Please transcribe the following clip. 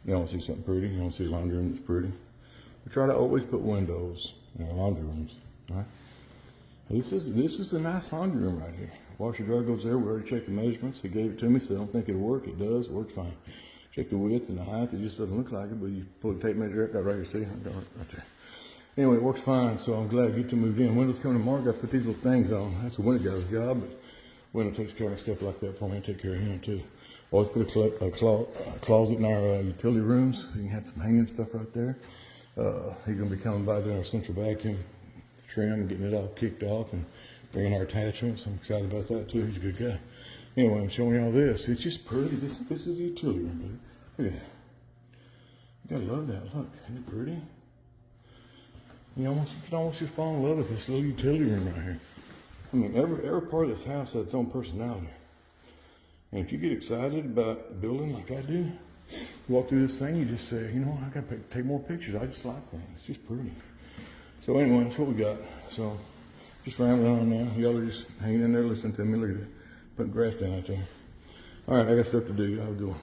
You want to see something pretty? You want to see a laundry room that's pretty? We try to always put windows in our laundry rooms, all right? This is a nice laundry room right here. Washer dryer goes there. We already checked the measurements. He gave it to me, so I don't think it'll work. It does. It works fine. Check the width and the height. It just doesn't look like it, but you pull the tape measure up. Got right here. See? I got it right there. Anyway, it works fine, so I'm glad you two moved in. Windows coming tomorrow. Got to put these little things on. That's the window guy's job, but window takes care of stuff like that for me. I take care of him, too. Always put a closet in our utility rooms. You can have some hanging stuff right there. He's going to be coming by doing our central vacuum trim, getting it all kicked off, and bringing our attachments. I'm excited about that, too. He's a good guy. Anyway, I'm showing you all this. It's just pretty. This is the utility room, baby. Look at that. You gotta love that. Look, isn't it pretty? You can almost just fall in love with this little utility room right here. I mean, every part of this house has its own personality. And if you get excited about building like I do, you walk through this thing, you just say, you know, I gotta take more pictures. I just like things. It's just pretty. So anyway, that's what we got. So just rambling on now. Y'all are just hanging in there listening to me. Look at it. Putting grass down out there. All right, I got stuff to do. I'll go.